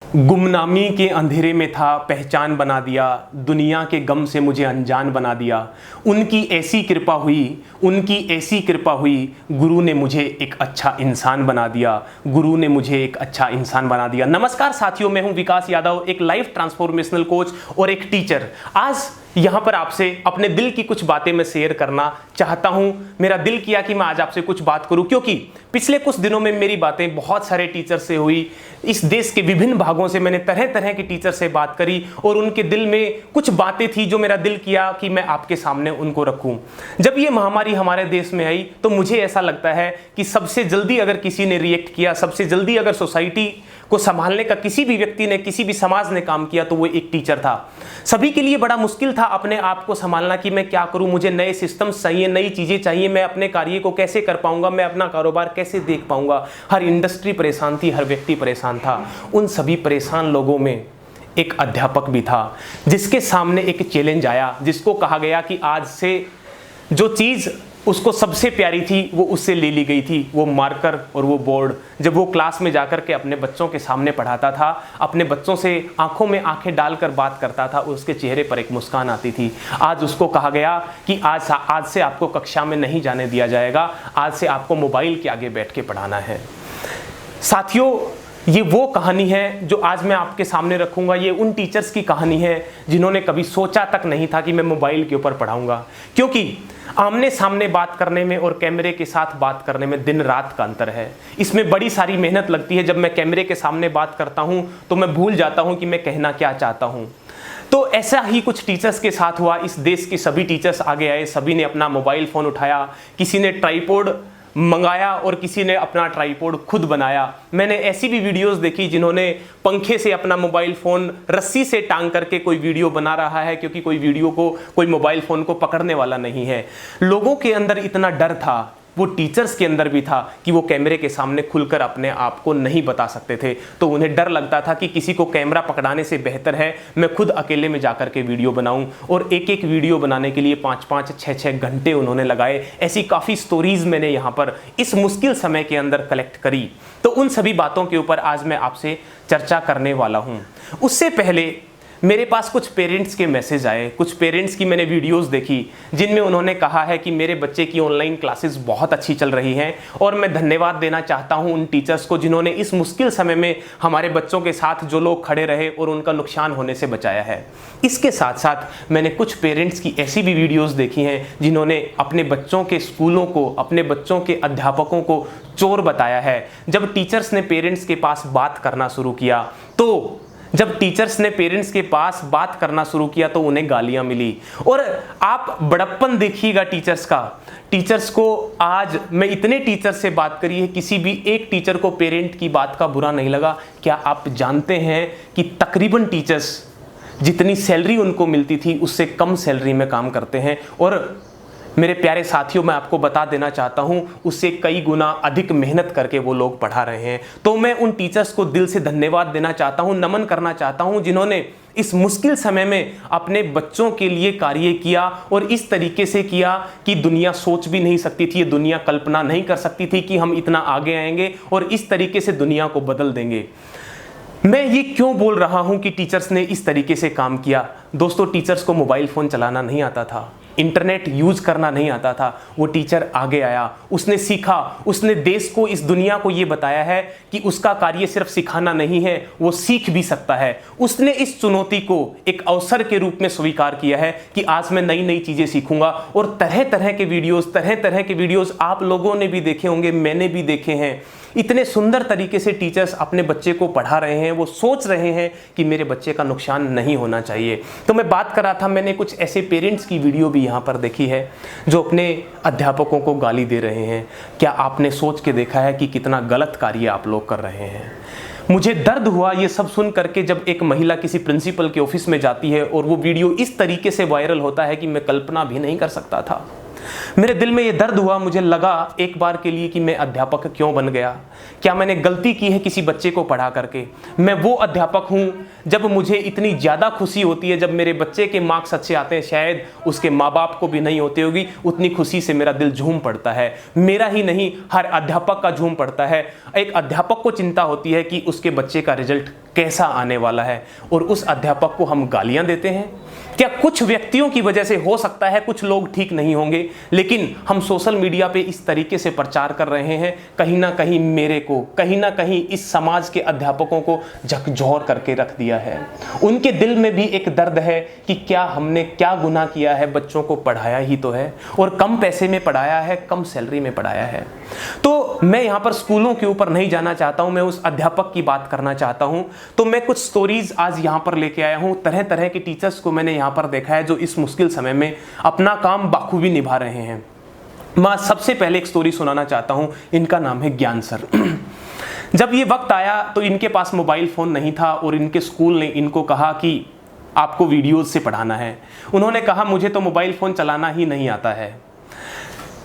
गुमनामी के अंधेरे में था, पहचान बना दिया, दुनिया के गम से मुझे अनजान बना दिया। उनकी ऐसी कृपा हुई, उनकी ऐसी कृपा हुई, गुरु ने मुझे एक अच्छा इंसान बना दिया, गुरु ने मुझे एक अच्छा इंसान बना दिया। नमस्कार साथियों, मैं हूं विकास यादव, एक लाइफ ट्रांसफॉर्मेशनल कोच और एक टीचर। आज यहाँ पर आपसे अपने दिल की कुछ बातें मैं शेयर करना चाहता हूँ। मेरा दिल किया कि मैं आज आपसे कुछ बात करूँ, क्योंकि पिछले कुछ दिनों में मेरी बातें बहुत सारे टीचर से हुई। इस देश के विभिन्न भागों से मैंने तरह तरह के टीचर से बात करी और उनके दिल में कुछ बातें थी जो मेरा दिल किया कि मैं आपके सामने उनको रखूं। जब ये महामारी हमारे देश में आई तो मुझे ऐसा लगता है कि सबसे जल्दी अगर किसी ने रिएक्ट किया, सबसे जल्दी अगर सोसाइटी को संभालने का किसी भी व्यक्ति ने, किसी भी समाज ने काम किया तो वो एक टीचर था। सभी के लिए बड़ा मुश्किल था अपने आप को संभालना कि मैं क्या करूं, मुझे नए सिस्टम चाहिए, नई चीजें चाहिए, मैं अपने कार्य को कैसे कर पाऊंगा, मैं अपना कारोबार कैसे देख पाऊंगा। हर इंडस्ट्री परेशान थी, हर व्यक्ति परेशान था। उन सभी परेशान लोगों में एक अध्यापक भी था जिसके सामने एक चैलेंज आया, जिसको कहा गया कि आज से जो चीज उसको सबसे प्यारी थी वो उससे ले ली गई थी, वो मार्कर और वो बोर्ड। जब वो क्लास में जाकर के अपने बच्चों के सामने पढ़ाता था, अपने बच्चों से आंखों में आंखें डालकर बात करता था, उसके चेहरे पर एक मुस्कान आती थी। आज उसको कहा गया कि आज से आपको कक्षा में नहीं जाने दिया जाएगा, आज से आपको मोबाइल के आगे बैठ के पढ़ाना है। साथियों, ये वो कहानी है जो आज मैं आपके सामने रखूंगा। ये उन टीचर्स की कहानी है जिन्होंने कभी सोचा तक नहीं था कि मैं मोबाइल के ऊपर पढ़ाऊंगा, क्योंकि आमने सामने बात करने में और कैमरे के साथ बात करने में दिन रात का अंतर है। इसमें बड़ी सारी मेहनत लगती है। जब मैं कैमरे के सामने बात करता हूं तो मैं भूल जाता हूं कि मैं कहना क्या चाहता हूं। तो ऐसा ही कुछ टीचर्स के साथ हुआ। इस देश के सभी टीचर्स आगे आए, सभी ने अपना मोबाइल फोन उठाया, किसी ने ट्राइपॉड मंगाया और किसी ने अपना ट्राइपॉड खुद बनाया। मैंने ऐसी भी वीडियोस देखी जिन्होंने पंखे से अपना मोबाइल फ़ोन रस्सी से टांग करके कोई वीडियो बना रहा है, क्योंकि कोई मोबाइल फ़ोन को पकड़ने वाला नहीं है। लोगों के अंदर इतना डर था, वो टीचर्स के अंदर भी था कि वो कैमरे के सामने खुलकर अपने आप को नहीं बता सकते थे। तो उन्हें डर लगता था कि किसी को कैमरा पकड़ाने से बेहतर है मैं खुद अकेले में जाकर के वीडियो बनाऊं। और एक एक वीडियो बनाने के लिए 5-5, 6-6 घंटे उन्होंने लगाए। ऐसी काफ़ी स्टोरीज मैंने यहाँ पर इस मुश्किल समय के अंदर कलेक्ट करी। तो उन सभी बातों के ऊपर आज मैं आपसे चर्चा करने वाला हूँ। उससे पहले मेरे पास कुछ पेरेंट्स के मैसेज आए, कुछ पेरेंट्स की मैंने वीडियोस देखी जिनमें उन्होंने कहा है कि मेरे बच्चे की ऑनलाइन क्लासेस बहुत अच्छी चल रही हैं। और मैं धन्यवाद देना चाहता हूं उन टीचर्स को जिन्होंने इस मुश्किल समय में हमारे बच्चों के साथ जो लोग खड़े रहे और उनका नुकसान होने से बचाया है। इसके साथ साथ मैंने कुछ पेरेंट्स की ऐसी भी वीडियोज़ देखी हैं जिन्होंने अपने बच्चों के स्कूलों को, अपने बच्चों के अध्यापकों को चोर बताया है। जब टीचर्स ने पेरेंट्स के पास बात करना शुरू किया तो उन्हें गालियां मिली। और आप बड़प्पन देखिएगा टीचर्स का। टीचर्स को आज मैं इतने टीचर से बात करी है, किसी भी एक टीचर को पेरेंट की बात का बुरा नहीं लगा। क्या आप जानते हैं कि तकरीबन टीचर्स जितनी सैलरी उनको मिलती थी उससे कम सैलरी में काम करते हैं। और मेरे प्यारे साथियों, मैं आपको बता देना चाहता हूं उससे कई गुना अधिक मेहनत करके वो लोग पढ़ा रहे हैं। तो मैं उन टीचर्स को दिल से धन्यवाद देना चाहता हूं, नमन करना चाहता हूं जिन्होंने इस मुश्किल समय में अपने बच्चों के लिए कार्य किया और इस तरीके से किया कि दुनिया सोच भी नहीं सकती थी, ये दुनिया कल्पना नहीं कर सकती थी कि हम इतना आगे आएंगे और इस तरीके से दुनिया को बदल देंगे। मैं ये क्यों बोल रहा हूं कि टीचर्स ने इस तरीके से काम किया? दोस्तों, टीचर्स को मोबाइल फ़ोन चलाना नहीं आता था, इंटरनेट यूज करना नहीं आता था। वो टीचर आगे आया, उसने सीखा, उसने देश को, इस दुनिया को ये बताया है कि उसका कार्य सिर्फ सिखाना नहीं है, वो सीख भी सकता है। उसने इस चुनौती को एक अवसर के रूप में स्वीकार किया है कि आज मैं नई नई चीज़ें सीखूंगा। और तरह तरह के वीडियोस आप लोगों ने भी देखे होंगे, मैंने भी देखे हैं। इतने सुंदर तरीके से टीचर्स अपने बच्चे को पढ़ा रहे हैं, वो सोच रहे हैं कि मेरे बच्चे का नुकसान नहीं होना चाहिए। तो मैं बात कर रहा था, मैंने कुछ ऐसे पेरेंट्स की वीडियो भी यहाँ पर देखी है जो अपने अध्यापकों को गाली दे रहे हैं। क्या आपने सोच के देखा है कि कितना गलत कार्य आप लोग कर रहे हैं? मुझे दर्द हुआ ये सब सुन करके जब एक महिला किसी प्रिंसिपल के ऑफिस में जाती है और वो वीडियो इस तरीके से वायरल होता है कि मैं कल्पना भी नहीं कर सकता था। मेरे दिल में ये दर्द हुआ, मुझे लगा एक बार के लिए कि मैं अध्यापक क्यों बन गया। क्या मैंने गलती की है किसी बच्चे को पढ़ा करके? मैं वो अध्यापक हूँ जब मुझे इतनी ज़्यादा खुशी होती है जब मेरे बच्चे के मार्क्स अच्छे आते हैं, शायद उसके माँ बाप को भी नहीं होती होगी, उतनी खुशी से मेरा दिल झूम पड़ता है। मेरा ही नहीं, हर अध्यापक का झूम पड़ता है। एक अध्यापक को चिंता होती है कि उसके बच्चे का रिजल्ट कैसा आने वाला है, और उस अध्यापक को हम गालियां देते हैं। क्या कुछ व्यक्तियों की वजह से हो सकता है कुछ लोग ठीक नहीं होंगे, लेकिन हम सोशल मीडिया पे इस तरीके से प्रचार कर रहे हैं, कहीं ना कहीं मेरे को, कहीं ना कहीं इस समाज के अध्यापकों को झकझोर करके रख दिया है। उनके दिल में भी एक दर्द है कि क्या हमने क्या गुनाह किया है, बच्चों को पढ़ाया ही तो है, और कम पैसे में पढ़ाया है, कम सैलरी में पढ़ाया है। तो मैं यहाँ पर स्कूलों के ऊपर नहीं जाना चाहता हूँ, मैं उस अध्यापक की बात करना चाहता हूँ। तो मैं कुछ स्टोरीज आज यहाँ पर लेके आया हूँ। तरह तरह के टीचर्स को मैंने यहाँ पर देखा है जो इस मुश्किल समय में अपना काम बाखूबी निभा रहे हैं। मैं सबसे पहले एक स्टोरी सुनाना चाहता हूँ। इनका नाम है ज्ञान सर। जब ये वक्त आया तो इनके पास मोबाइल फ़ोन नहीं था, और इनके स्कूल ने इनको कहा कि आपको वीडियोज़ से पढ़ाना है। उन्होंने कहा मुझे तो मोबाइल फ़ोन चलाना ही नहीं आता है।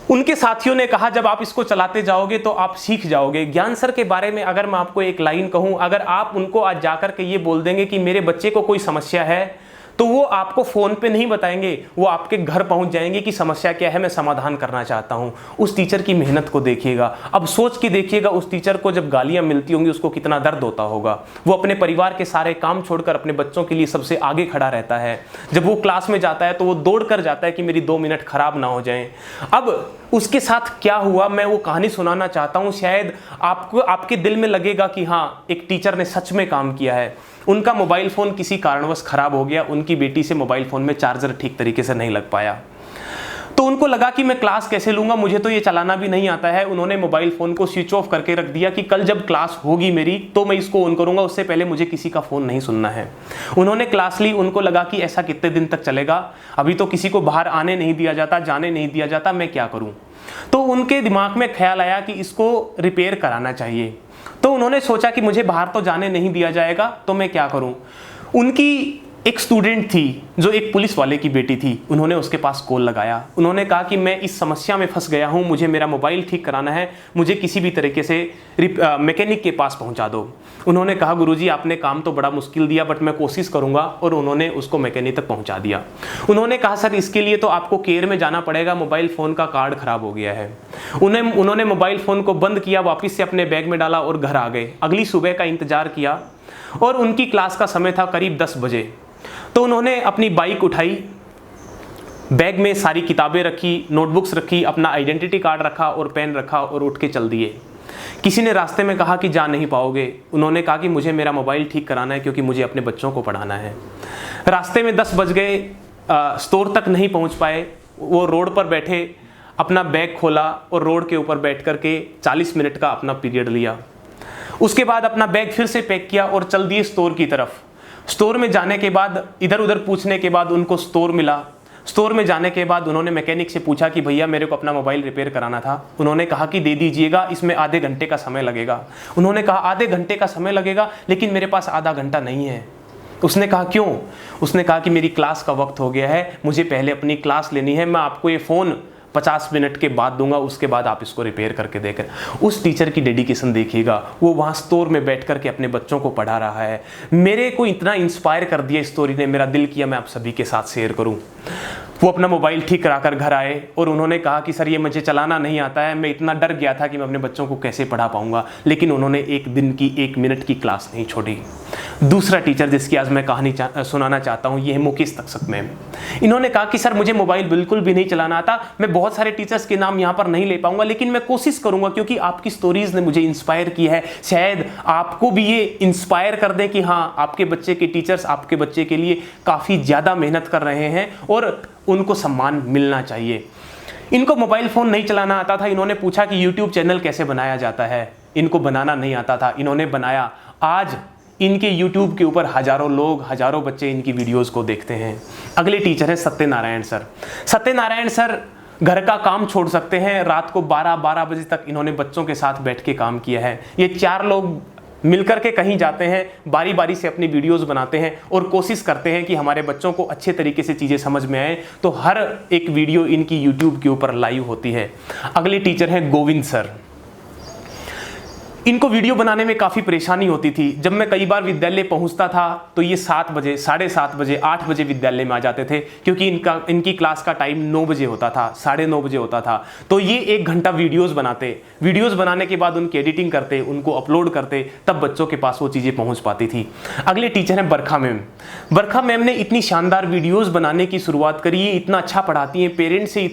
उनके साथियों ने कहा जब आप इसको चलाते जाओगे तो आप सीख जाओगे। ज्ञान सर के बारे में अगर मैं आपको एक लाइन कहूं, अगर आप उनको आज जाकर के ये बोल देंगे कि मेरे बच्चे को कोई समस्या है, तो वो आपको फ़ोन पे नहीं बताएंगे, वो आपके घर पहुंच जाएंगे कि समस्या क्या है, मैं समाधान करना चाहता हूं। उस टीचर की मेहनत को देखिएगा। अब सोच के देखिएगा उस टीचर को जब गालियां मिलती होंगी उसको कितना दर्द होता होगा। वो अपने परिवार के सारे काम छोड़कर अपने बच्चों के लिए सबसे आगे खड़ा रहता है। जब वो क्लास में जाता है तो वो दौड़ कर जाता है कि मेरी 2 मिनट खराब ना हो जाएं। अब उसके साथ क्या हुआ, मैं वो कहानी सुनाना चाहता हूँ। शायद आपको, आपके दिल में लगेगा कि हाँ, एक टीचर ने सच में काम किया है। उनका मोबाइल फ़ोन किसी कारणवश खराब हो गया, उनकी बेटी से मोबाइल फ़ोन में चार्जर ठीक तरीके से नहीं लग पाया, तो उनको लगा कि मैं क्लास कैसे लूँगा, मुझे तो ये चलाना भी नहीं आता है। उन्होंने मोबाइल फ़ोन को स्विच ऑफ करके रख दिया कि कल जब क्लास होगी मेरी तो मैं इसको ऑन करूँगा, उससे पहले मुझे किसी का फ़ोन नहीं सुनना है। उन्होंने क्लास ली। उनको लगा कि ऐसा कितने दिन तक चलेगा, अभी तो किसी को बाहर आने नहीं दिया जाता, जाने नहीं दिया जाता, मैं क्या करूँ। तो उनके दिमाग में ख्याल आया कि इसको रिपेयर कराना चाहिए। तो उन्होंने सोचा कि मुझे बाहर तो जाने नहीं दिया जाएगा, तो मैं क्या करूं। उनकी एक स्टूडेंट थी जो एक पुलिस वाले की बेटी थी। उन्होंने उसके पास कॉल लगाया। उन्होंने कहा कि मैं इस समस्या में फंस गया हूं, मुझे मेरा मोबाइल ठीक कराना है, मुझे किसी भी तरीके से मैकेनिक के पास पहुंचा दो। उन्होंने कहा गुरुजी आपने काम तो बड़ा मुश्किल दिया, बट मैं कोशिश करूंगा, और उन्होंने उसको मैकेनिक तक पहुंचा दिया। उन्होंने कहा सर इसके लिए तो आपको केयर में जाना पड़ेगा, मोबाइल फ़ोन का कार्ड ख़राब हो गया है। उन्होंने मोबाइल फ़ोन को बंद किया, वापस से अपने बैग में डाला और घर आ गए। अगली सुबह का इंतज़ार किया, और उनकी क्लास का समय था करीब 10 बजे। तो उन्होंने अपनी बाइक उठाई, बैग में सारी किताबें रखी, नोटबुक्स रखी, अपना आइडेंटिटी कार्ड रखा और पेन रखा, और उठ के चल दिए। किसी ने रास्ते में कहा कि जा नहीं पाओगे। उन्होंने कहा कि मुझे मेरा मोबाइल ठीक कराना है क्योंकि मुझे अपने बच्चों को पढ़ाना है। रास्ते में 10 बज गए, स्टोर तक नहीं पहुंच पाए। वो रोड पर बैठे, अपना बैग खोला और रोड के ऊपर बैठ करके 40 मिनट का अपना पीरियड लिया। उसके बाद अपना बैग फिर से पैक किया और चल दिए स्टोर की तरफ। स्टोर में जाने के बाद, इधर उधर पूछने के बाद उनको स्टोर मिला। स्टोर में जाने के बाद उन्होंने मैकेनिक से पूछा कि भैया मेरे को अपना मोबाइल रिपेयर कराना था। उन्होंने कहा कि दे दीजिएगा, इसमें आधे घंटे का समय लगेगा। उन्होंने कहा आधे घंटे का समय लगेगा, लेकिन मेरे पास आधा घंटा नहीं है। उसने कहा क्यों? उसने कहा कि मेरी क्लास का वक्त हो गया है, मुझे पहले अपनी क्लास लेनी है, मैं आपको ये फ़ोन 50 मिनट के बाद दूंगा, उसके बाद आप इसको रिपेयर करके देकर। उस टीचर की डेडिकेशन देखिएगा, वो वहाँ स्टोर में बैठ करके अपने बच्चों को पढ़ा रहा है। मेरे को इतना इंस्पायर कर दिया स्टोरी ने, मेरा दिल किया मैं आप सभी के साथ शेयर करूँ। वो अपना मोबाइल ठीक करा कर घर आए और उन्होंने कहा कि सर ये मुझे चलाना नहीं आता है, मैं इतना डर गया था कि मैं अपने बच्चों को कैसे पढ़ा पाऊंगा, लेकिन उन्होंने एक दिन की 1 मिनट की क्लास नहीं छोड़ी। दूसरा टीचर जिसकी आज मैं कहानी सुनाना चाहता हूँ, ये है मुकेश तक्षक मैम। इन्होंने कहा कि सर मुझे मोबाइल बिल्कुल भी नहीं चलाना आता, मैं बहुत सारे टीचर्स के नाम यहाँ पर नहीं ले पाऊंगा, लेकिन मैं कोशिश करूंगा क्योंकि आपकी स्टोरीज ने मुझे इंस्पायर की है। शायद आपको भी ये इंस्पायर कर दें कि हाँ, आपके बच्चे के टीचर्स आपके बच्चे के लिए काफ़ी ज़्यादा मेहनत कर रहे हैं और उनको सम्मान मिलना चाहिए। इनको मोबाइल फ़ोन नहीं चलाना आता था। इन्होंने पूछा कि यूट्यूब चैनल कैसे बनाया जाता है, इनको बनाना नहीं आता था, इन्होंने बनाया। आज इनके यूट्यूब के ऊपर हज़ारों लोग, हज़ारों बच्चे इनकी वीडियोस को देखते हैं। अगले टीचर है सत्यनारायण सर। सत्यनारायण सर घर का काम छोड़ सकते हैं, रात को 12 बजे तक इन्होंने बच्चों के साथ बैठ के काम किया है। ये 4 लोग मिलकर के कहीं जाते हैं, बारी बारी से अपनी वीडियोस बनाते हैं और कोशिश करते हैं कि हमारे बच्चों को अच्छे तरीके से चीज़ें समझ में आए, तो हर एक वीडियो इनकी यूट्यूब के ऊपर लाइव होती है। अगले टीचर हैं गोविंद सर। इनको वीडियो बनाने में काफ़ी परेशानी होती थी। जब मैं कई बार विद्यालय पहुंचता था तो ये 7 बजे, 7:30 बजे, 8 बजे विद्यालय में आ जाते थे, क्योंकि इनकी क्लास का टाइम 9 बजे होता था, 9:30 बजे होता था। तो ये 1 घंटा वीडियोस बनाते, वीडियोस बनाने के बाद उनकी एडिटिंग करते, उनको अपलोड करते, तब बच्चों के पास वो चीज़ें पहुँच पाती थी। अगले टीचर हैं बरखा मैम। बरखा मैम ने इतनी शानदार वीडियोज़ बनाने की शुरुआत करी, ये इतना अच्छा पढ़ाती हैं, पेरेंट्स से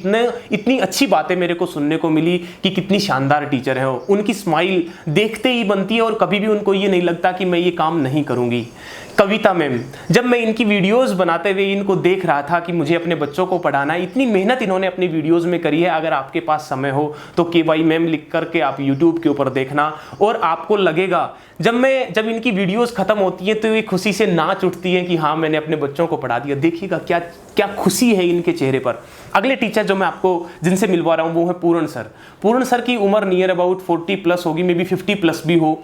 इतनी अच्छी बातें मेरे को सुनने को मिली कि कितनी शानदार टीचर है। उनकी स्माइल देखते ही बनती है और कभी भी उनको ये नहीं लगता कि मैं ये काम नहीं करूंगी। कविता मैम, जब मैं इनकी वीडियोस बनाते हुए इनको देख रहा था कि मुझे अपने बच्चों को पढ़ाना है, इतनी मेहनत इन्होंने अपनी वीडियोस में करी है। अगर आपके पास समय हो तो KY मैम लिख करके आप YouTube के ऊपर देखना, और आपको लगेगा जब इनकी वीडियोस खत्म होती हैं तो ये खुशी से नाच उठती हैं कि हाँ मैंने अपने बच्चों को पढ़ा दिया। देखिएगा क्या क्या खुशी है इनके चेहरे पर। अगले टीचर जो मैं आपको जिनसे मिलवा रहा हूँ वो है पूर्ण सर। पूर्ण सर की उम्र नियर अबाउट 40+ होगी, मे बी 50+ भी हो,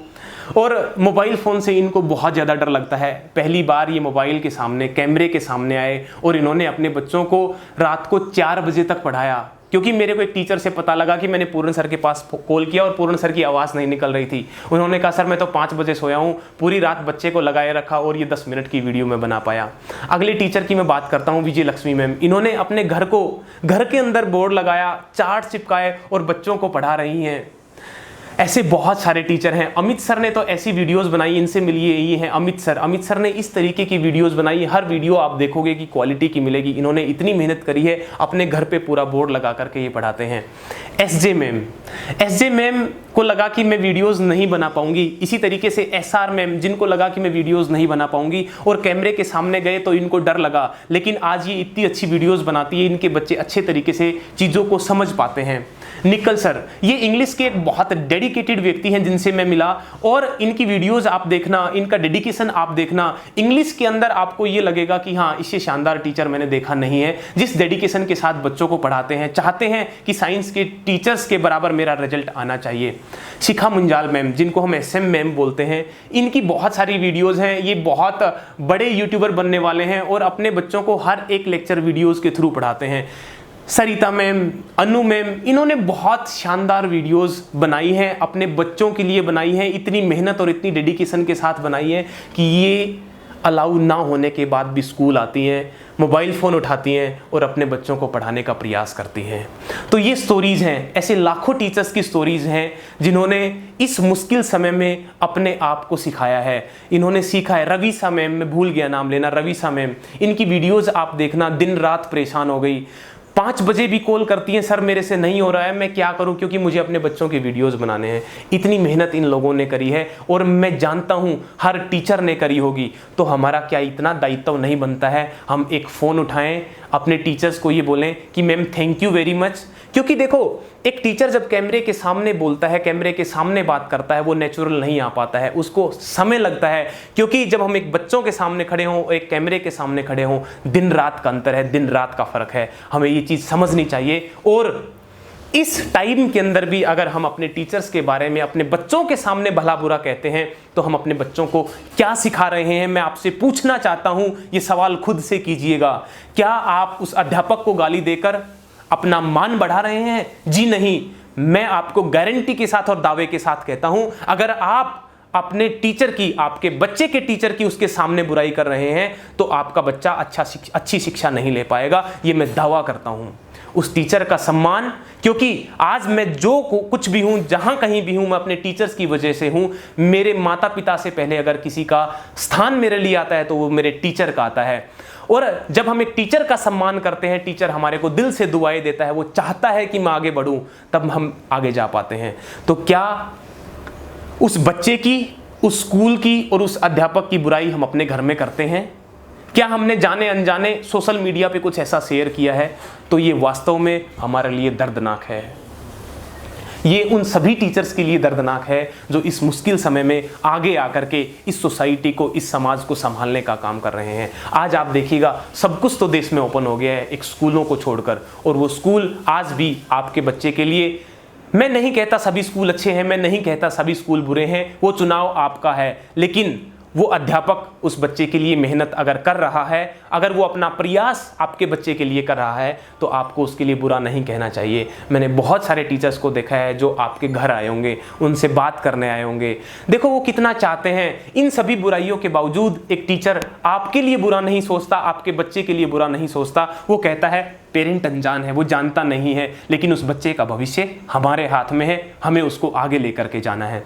और मोबाइल फ़ोन से इनको बहुत ज़्यादा डर लगता है। पहली बार ये मोबाइल के सामने, कैमरे के सामने आए और इन्होंने अपने बच्चों को रात को 4 बजे तक पढ़ाया। क्योंकि मेरे को एक टीचर से पता लगा कि मैंने पूर्ण सर के पास कॉल किया और पूर्ण सर की आवाज़ नहीं निकल रही थी। उन्होंने कहा सर मैं तो 5 बजे सोया हूँ, पूरी रात बच्चे को लगाए रखा और ये 10 मिनट की वीडियो में बना पाया। अगले टीचर की मैं बात करता हूँ, विजय लक्ष्मी मैम। इन्होंने अपने घर के अंदर बोर्ड लगाया, चार्ट चिपकाए और बच्चों को पढ़ा रही हैं। ऐसे बहुत सारे टीचर हैं। अमित सर ने तो ऐसी वीडियोस बनाई, इनसे मिलिए, ये हैं अमित सर। अमित सर ने इस तरीके की वीडियोस बनाई, हर वीडियो आप देखोगे कि क्वालिटी की मिलेगी। इन्होंने इतनी मेहनत करी है, अपने घर पे पूरा बोर्ड लगा करके ये पढ़ाते हैं। SJ मैम को लगा कि मैं वीडियोस नहीं बना पाऊंगी। इसी तरीके से SR मैम, जिनको लगा कि मैं वीडियोस नहीं बना पाऊंगी और कैमरे के सामने गए तो इनको डर लगा, लेकिन आज ये इतनी अच्छी वीडियोस बनाती है, इनके बच्चे अच्छे तरीके से चीज़ों को समझ पाते हैं। निकल सर, ये इंग्लिश के एक बहुत डेडिकेटेड व्यक्ति हैं जिनसे मैं मिला, और इनकी वीडियोस आप देखना, इनका डेडिकेशन आप देखना। इंग्लिश के अंदर आपको ये लगेगा कि हाँ इससे शानदार टीचर मैंने देखा नहीं है। जिस डेडिकेशन के साथ बच्चों को पढ़ाते हैं, चाहते हैं कि साइंस के टीचर्स के बराबर मेरा रिजल्ट आना चाहिए। शिखा मुंजाल मैम, जिनको हम SM मैम बोलते हैं, इनकी बहुत सारी वीडियोज़ हैं। ये बहुत बड़े यूट्यूबर बनने वाले हैं और अपने बच्चों को हर एक लेक्चर वीडियोज़ के थ्रू पढ़ाते हैं। सरिता मैम, अनु मैम, इन्होंने बहुत शानदार वीडियोस बनाई हैं, अपने बच्चों के लिए बनाई हैं। इतनी मेहनत और इतनी डेडिकेशन के साथ बनाई है कि ये अलाउ ना होने के बाद भी स्कूल आती हैं, मोबाइल फ़ोन उठाती हैं और अपने बच्चों को पढ़ाने का प्रयास करती हैं। तो ये स्टोरीज़ हैं, ऐसे लाखों टीचर्स की स्टोरीज़ हैं जिन्होंने इस मुश्किल समय में अपने आप को सिखाया है। इन्होंने सीखा है। रवीसा मैम, मैं भूल गया नाम लेना, रवीसा मैम, इनकी वीडियोज़ आप देखना, दिन रात परेशान हो गई। 5 बजे भी कॉल करती हैं, सर मेरे से नहीं हो रहा है, मैं क्या करूं, क्योंकि मुझे अपने बच्चों की वीडियोस बनाने हैं। इतनी मेहनत इन लोगों ने करी है और मैं जानता हूं हर टीचर ने करी होगी। तो हमारा क्या इतना दायित्व नहीं बनता है हम एक फ़ोन उठाएं, अपने टीचर्स को ये बोलें कि ma'am thank you very much. क्योंकि देखो, एक टीचर जब कैमरे के सामने बोलता है, कैमरे के सामने बात करता है, वो नेचुरल नहीं आ पाता है, उसको समय लगता है। क्योंकि जब हम एक बच्चों के सामने खड़े हों, एक कैमरे के सामने खड़े हों, दिन रात का अंतर है, दिन रात का फ़र्क है। हमें ये चीज़ समझनी चाहिए। और इस टाइम के अंदर भी अगर हम अपने टीचर्स के बारे में अपने बच्चों के सामने भला बुरा कहते हैं तो हम अपने बच्चों को क्या सिखा रहे हैं? मैं आपसे पूछना चाहता हूं, ये सवाल खुद से कीजिएगा। क्या आप उस अध्यापक को गाली देकर अपना मान बढ़ा रहे हैं? जी नहीं। मैं आपको गारंटी के साथ और दावे के साथ कहता हूं, अगर आप अपने टीचर की, आपके बच्चे के टीचर की उसके सामने बुराई कर रहे हैं तो आपका बच्चा अच्छी शिक्षा नहीं ले पाएगा। ये मैं दावा करता हूं। उस टीचर का सम्मान, क्योंकि आज मैं जो कुछ भी हूं, जहां कहीं भी हूं, मैं अपने टीचर्स की वजह से हूं। मेरे माता पिता से पहले अगर किसी का स्थान मेरे लिए आता है तो वो मेरे टीचर का आता है। और जब हम एक टीचर का सम्मान करते हैं, टीचर हमारे को दिल से दुआएं देता है, वो चाहता है कि मैं आगे बढ़ूं, तब हम आगे जा पाते हैं। तो क्या उस बच्चे की, उस स्कूल की और उस अध्यापक की बुराई हम अपने घर में करते हैं? क्या हमने जाने अनजाने सोशल मीडिया पे कुछ ऐसा शेयर किया है? तो ये वास्तव में हमारे लिए दर्दनाक है। ये उन सभी टीचर्स के लिए दर्दनाक है जो इस मुश्किल समय में आगे आकर के इस सोसाइटी को, इस समाज को संभालने का काम कर रहे हैं। आज आप देखिएगा, सब कुछ तो देश में ओपन हो गया है एक स्कूलों को छोड़कर, और वो स्कूल आज भी आपके बच्चे के लिए, मैं नहीं कहता सभी स्कूल अच्छे हैं, मैं नहीं कहता सभी स्कूल बुरे हैं, वो चुनाव आपका है, लेकिन वो अध्यापक उस बच्चे के लिए मेहनत अगर कर रहा है, अगर वो अपना प्रयास आपके बच्चे के लिए कर रहा है, तो आपको उसके लिए बुरा नहीं कहना चाहिए। मैंने बहुत सारे टीचर्स को देखा है जो आपके घर आए होंगे, उनसे बात करने आए होंगे, देखो वो कितना चाहते हैं। इन सभी बुराइयों के बावजूद एक टीचर आपके लिए बुरा नहीं सोचता, आपके बच्चे के लिए बुरा नहीं सोचता। वो कहता है पेरेंट अनजान है, वो जानता नहीं है, लेकिन उस बच्चे का भविष्य हमारे हाथ में है, हमें उसको आगे लेकर के जाना है।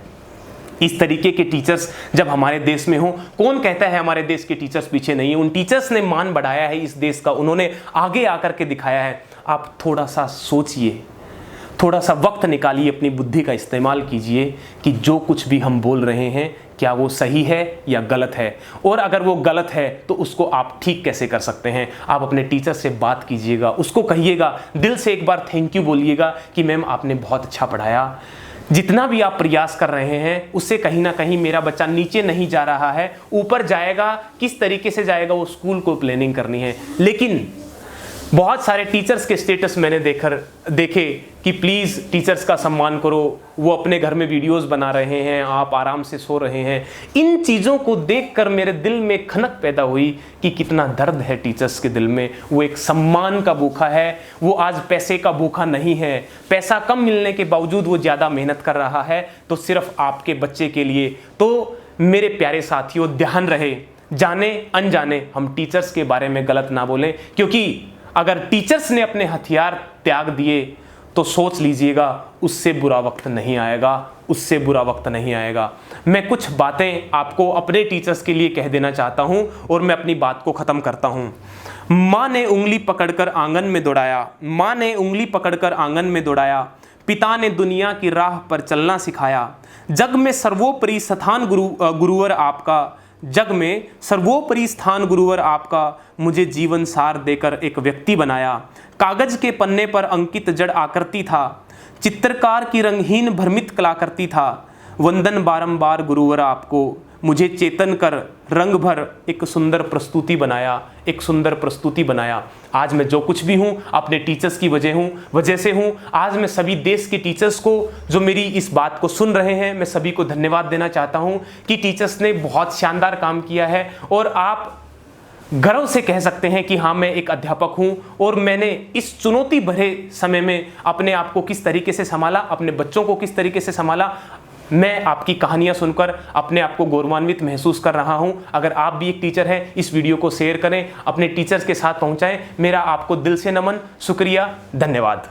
इस तरीके के टीचर्स जब हमारे देश में हो, कौन कहता है हमारे देश के टीचर्स पीछे नहीं है? उन टीचर्स ने मान बढ़ाया है इस देश का, उन्होंने आगे आकर के दिखाया है। आप थोड़ा सा सोचिए, थोड़ा सा वक्त निकालिए, अपनी बुद्धि का इस्तेमाल कीजिए कि जो कुछ भी हम बोल रहे हैं क्या वो सही है या गलत है, और अगर वो गलत है तो उसको आप ठीक कैसे कर सकते हैं। आप अपने टीचर से बात कीजिएगा, उसको कहिएगा, दिल से एक बार थैंक यू बोलिएगा कि मैम आपने बहुत अच्छा पढ़ाया। जितना भी आप प्रयास कर रहे हैं उससे कहीं ना कहीं मेरा बच्चा नीचे नहीं जा रहा है, ऊपर जाएगा। किस तरीके से जाएगा वो स्कूल को प्लानिंग करनी है। लेकिन बहुत सारे टीचर्स के स्टेटस मैंने देखे कि प्लीज़ टीचर्स का सम्मान करो, वो अपने घर में वीडियोस बना रहे हैं, आप आराम से सो रहे हैं। इन चीज़ों को देखकर मेरे दिल में खनक पैदा हुई कि कितना दर्द है टीचर्स के दिल में। वो एक सम्मान का भूखा है, वो आज पैसे का भूखा नहीं है। पैसा कम मिलने के बावजूद वो ज़्यादा मेहनत कर रहा है, तो सिर्फ आपके बच्चे के लिए। तो मेरे प्यारे साथियों, ध्यान रहे, जाने अनजाने हम टीचर्स के बारे में गलत ना बोलें, क्योंकि अगर टीचर्स ने अपने हथियार त्याग दिए तो सोच लीजिएगा उससे बुरा वक्त नहीं आएगा, उससे बुरा वक्त नहीं आएगा। मैं कुछ बातें आपको अपने टीचर्स के लिए कह देना चाहता हूं और मैं अपनी बात को ख़त्म करता हूं। माँ ने उंगली पकड़कर आंगन में दौड़ाया, माँ ने उंगली पकड़कर आंगन में दौड़ाया, पिता ने दुनिया की राह पर चलना सिखाया। जग में सर्वोपरि स्थान गुरुवर आपका, जग में सर्वोपरि स्थान गुरुवर आपका, मुझे जीवन सार देकर एक व्यक्ति बनाया। कागज के पन्ने पर अंकित जड़ आकृति था, चित्रकार की रंगहीन भ्रमित कलाकृति था। वंदन बारंबार गुरुवर आपको, मुझे चेतन कर रंग भर एक सुंदर प्रस्तुति बनाया, एक सुंदर प्रस्तुति बनाया। आज मैं जो कुछ भी हूँ अपने टीचर्स की वजह से हूँ। आज मैं सभी देश के टीचर्स को जो मेरी इस बात को सुन रहे हैं, मैं सभी को धन्यवाद देना चाहता हूँ कि टीचर्स ने बहुत शानदार काम किया है और आप गर्व से कह सकते हैं कि हाँ, मैं एक अध्यापक हूँ और मैंने इस चुनौती भरे समय में अपने आप को किस तरीके से संभाला, अपने बच्चों को किस तरीके से संभाला। मैं आपकी कहानियां सुनकर अपने आप को गौरवान्वित महसूस कर रहा हूं। अगर आप भी एक टीचर हैं, इस वीडियो को शेयर करें, अपने टीचर्स के साथ पहुंचाएं। मेरा आपको दिल से नमन, शुक्रिया, धन्यवाद।